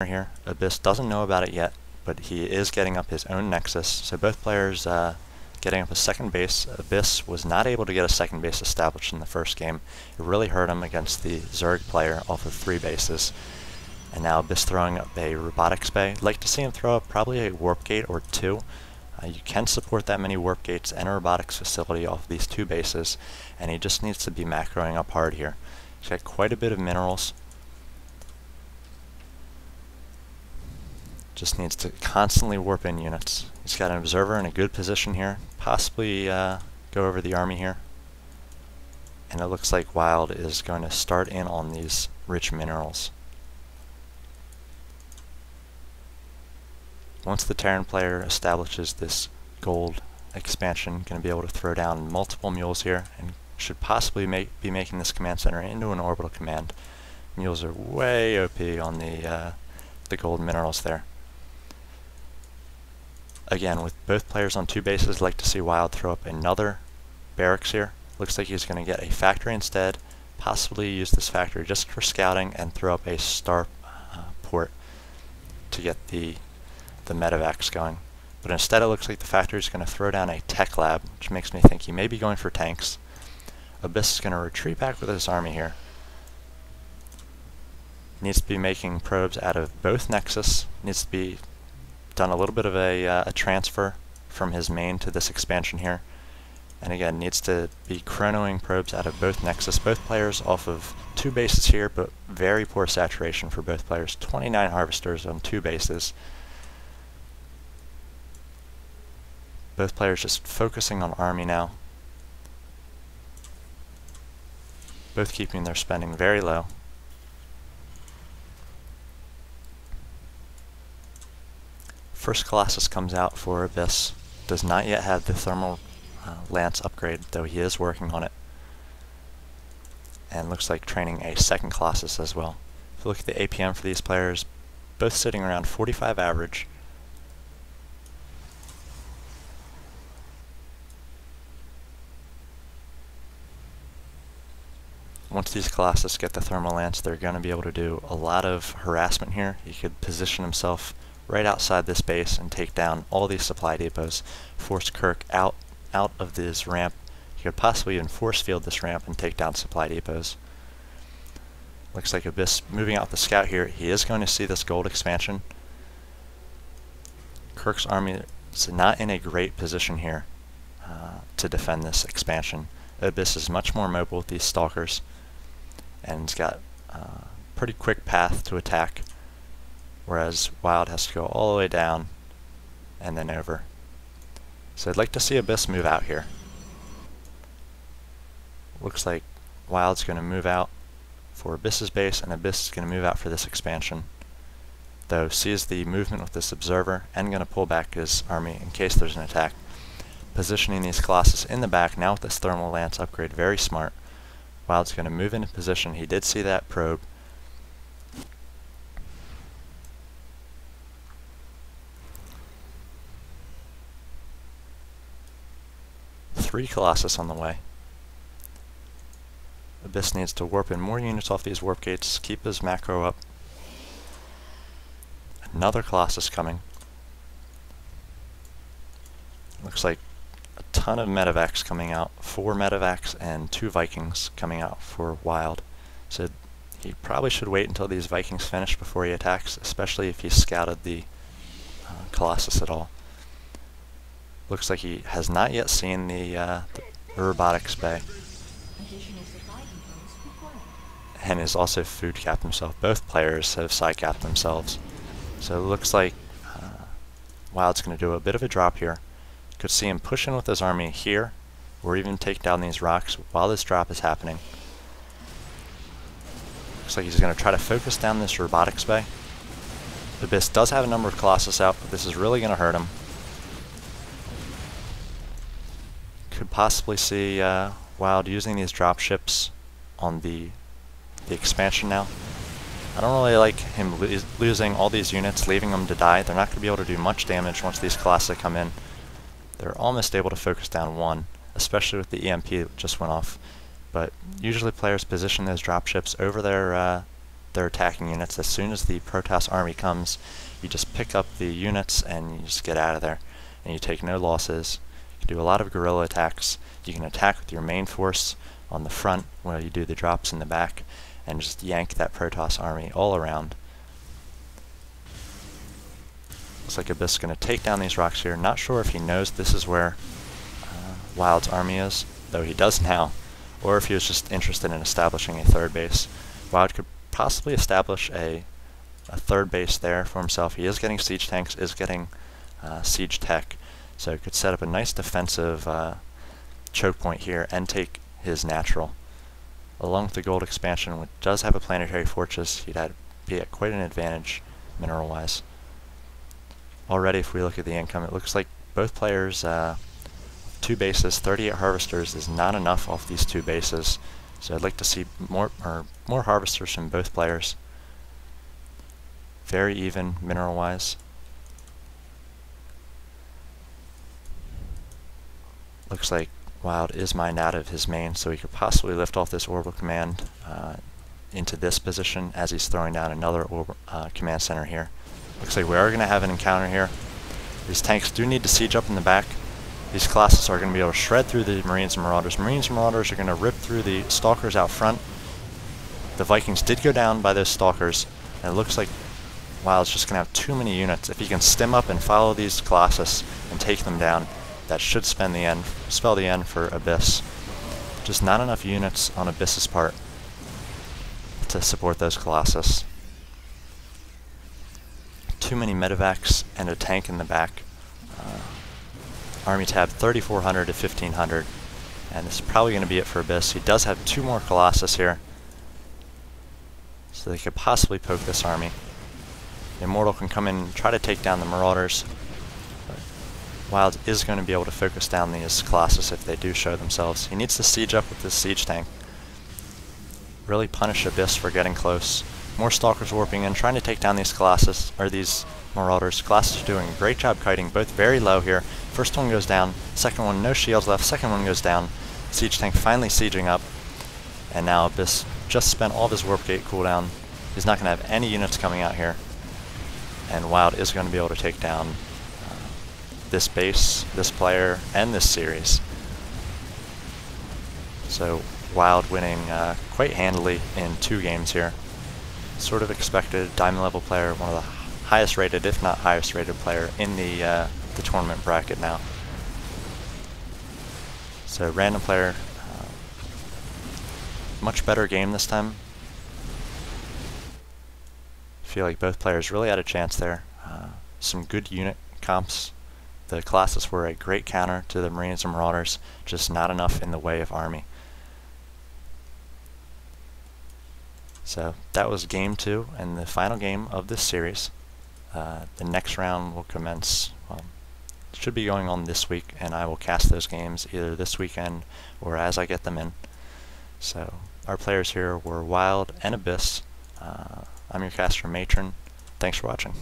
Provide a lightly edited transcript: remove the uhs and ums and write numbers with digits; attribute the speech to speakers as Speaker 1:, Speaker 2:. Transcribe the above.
Speaker 1: here. Abyss doesn't know about it yet, but he is getting up his own Nexus. So both players getting up a second base. Abyss was not able to get a second base established in the first game. It really hurt him against the Zerg player off of 3 bases. And now Abyss throwing up a Robotics Bay. I'd like to see him throw up probably a Warp Gate or 2. You can support that many Warp Gates and a Robotics facility off of these 2 bases, and he just needs to be macroing up hard here. He's got quite a bit of minerals. Just needs to constantly warp in units. He's got an Observer in a good position here. Possibly go over the army here. And it looks like Wild is going to start in on these rich minerals. Once the Terran player establishes this gold expansion, going to be able to throw down multiple mules here, and should possibly be making this command center into an orbital command. Mules are way OP on the gold minerals there. Again, with both players on 2 bases, I'd like to see Wild throw up another barracks here. Looks like he's going to get a factory instead, possibly use this factory just for scouting and throw up a star port to get the medevacs going. But instead it looks like the factory is going to throw down a tech lab, which makes me think he may be going for tanks. Abyss is going to retreat back with his army here. Needs to be making probes out of both Nexus. Needs to be done a little bit of a transfer from his main to this expansion here. And again, needs to be chronoing probes out of both Nexus. Both players off of 2 bases here, but very poor saturation for both players. 29 harvesters on 2 bases. Both players just focusing on army now. Both keeping their spending very low. First Colossus comes out for Abyss. Does not yet have the thermal lance upgrade, though he is working on it. And looks like training a second Colossus as well. If you look at the APM for these players, both sitting around 45 average. Once these Colossus get the thermal lance, they're going to be able to do a lot of harassment here. He could position himself right outside this base and take down all these supply depots, force Kirk out of this ramp. He could possibly even force field this ramp and take down supply depots. Looks like Abyss moving out the scout here. He is going to see this gold expansion. Kirk's army is not in a great position here to defend this expansion. Abyss is much more mobile with these stalkers, and it's got a pretty quick path to attack, whereas Wild has to go all the way down and then over. So I'd like to see Abyss move out here. Looks like Wild's going to move out for Abyss's base, and Abyss is going to move out for this expansion, though sees the movement with this Observer and going to pull back his army in case there's an attack. Positioning these Colossus in the back, now with this thermal lance upgrade, very smart. Wild's going to move into position. He did see that probe. Three Colossus on the way. Abyss needs to warp in more units off these warp gates, keep his macro up. Another Colossus coming. Looks like a ton of medevacs coming out, 4 medevacs and 2 Vikings coming out for Wild. So he probably should wait until these Vikings finish before he attacks, especially if he scouted the Colossus at all. Looks like he has not yet seen the Robotics Bay. And is also food capped himself. Both players have side capped themselves. So it looks like Wild's going to do a bit of a drop here. Could see him push in with his army here, or even take down these rocks while this drop is happening. Looks like he's going to try to focus down this Robotics Bay. Abyss does have a number of Colossus out, but this is really going to hurt him. Could possibly see Wild using these drop ships on the expansion now. I don't really like him losing all these units, leaving them to die. They're not going to be able to do much damage once these Colossus come in. They're almost able to focus down one, especially with the EMP that just went off. But usually players position those dropships over their their attacking units. As soon as the Protoss army comes, you just pick up the units and you just get out of there. And you take no losses. You can do a lot of guerrilla attacks. You can attack with your main force on the front while you do the drops in the back and just yank that Protoss army all around. Looks like Abyss is going to take down these rocks here. Not sure if he knows this is where Wild's army is, though he does now, or if he was just interested in establishing a third base. Wild could possibly establish a third base there for himself. He is getting siege tanks, is getting siege tech, so he could set up a nice defensive choke point here and take his natural. Along with the gold expansion, which does have a planetary fortress, he'd be at quite an advantage mineral-wise. Already, if we look at the income, it looks like both players, 2 bases, 38 harvesters is not enough off these 2 bases. So I'd like to see more harvesters from both players. Very even mineral-wise. Looks like Wild is mined out of his main, so he could possibly lift off this orbital command into this position as he's throwing down another command center here. Looks like we are going to have an encounter here. These tanks do need to siege up in the back. These Colossus are going to be able to shred through the Marines and Marauders. Marines and Marauders are going to rip through the Stalkers out front. The Vikings did go down by those Stalkers, and it looks like Wild's just going to have too many units. If he can stem up and follow these Colossus and take them down, that should spell the end for Abyss. Just not enough units on Abyss's part to support those Colossus. Too many medevacs and a tank in the back. Army tab 3,400 to 1,500, and this is probably going to be it for Abyss. He does have 2 more Colossus here, so they could possibly poke this army. The Immortal can come in and try to take down the Marauders. Wild is going to be able to focus down these Colossus if they do show themselves. He needs to siege up with this siege tank. Really punish Abyss for getting close. More Stalkers warping in, trying to take down these Colossus, or these Marauders. Colossus are doing a great job kiting, both very low here. First one goes down, second one, no shields left, second one goes down. Siege tank finally sieging up, and now Abyss just spent all of his warp gate cooldown. He's not going to have any units coming out here, and Wild is going to be able to take down this base, this player, and this series. So Wild winning quite handily in 2 games here. Sort of expected. Diamond level player, one of the highest rated, if not highest rated player in the tournament bracket now. So random player, much better game this time. Feel like both players really had a chance there. Some good unit comps. The Colossus were a great counter to the Marines and Marauders, just not enough in the way of army. So that was game 2 and the final game of this series. The next round will commence, well, should be going on this week, and I will cast those games either this weekend or as I get them in. So our players here were Wild and Abyss. I'm your caster Matron. Thanks for watching.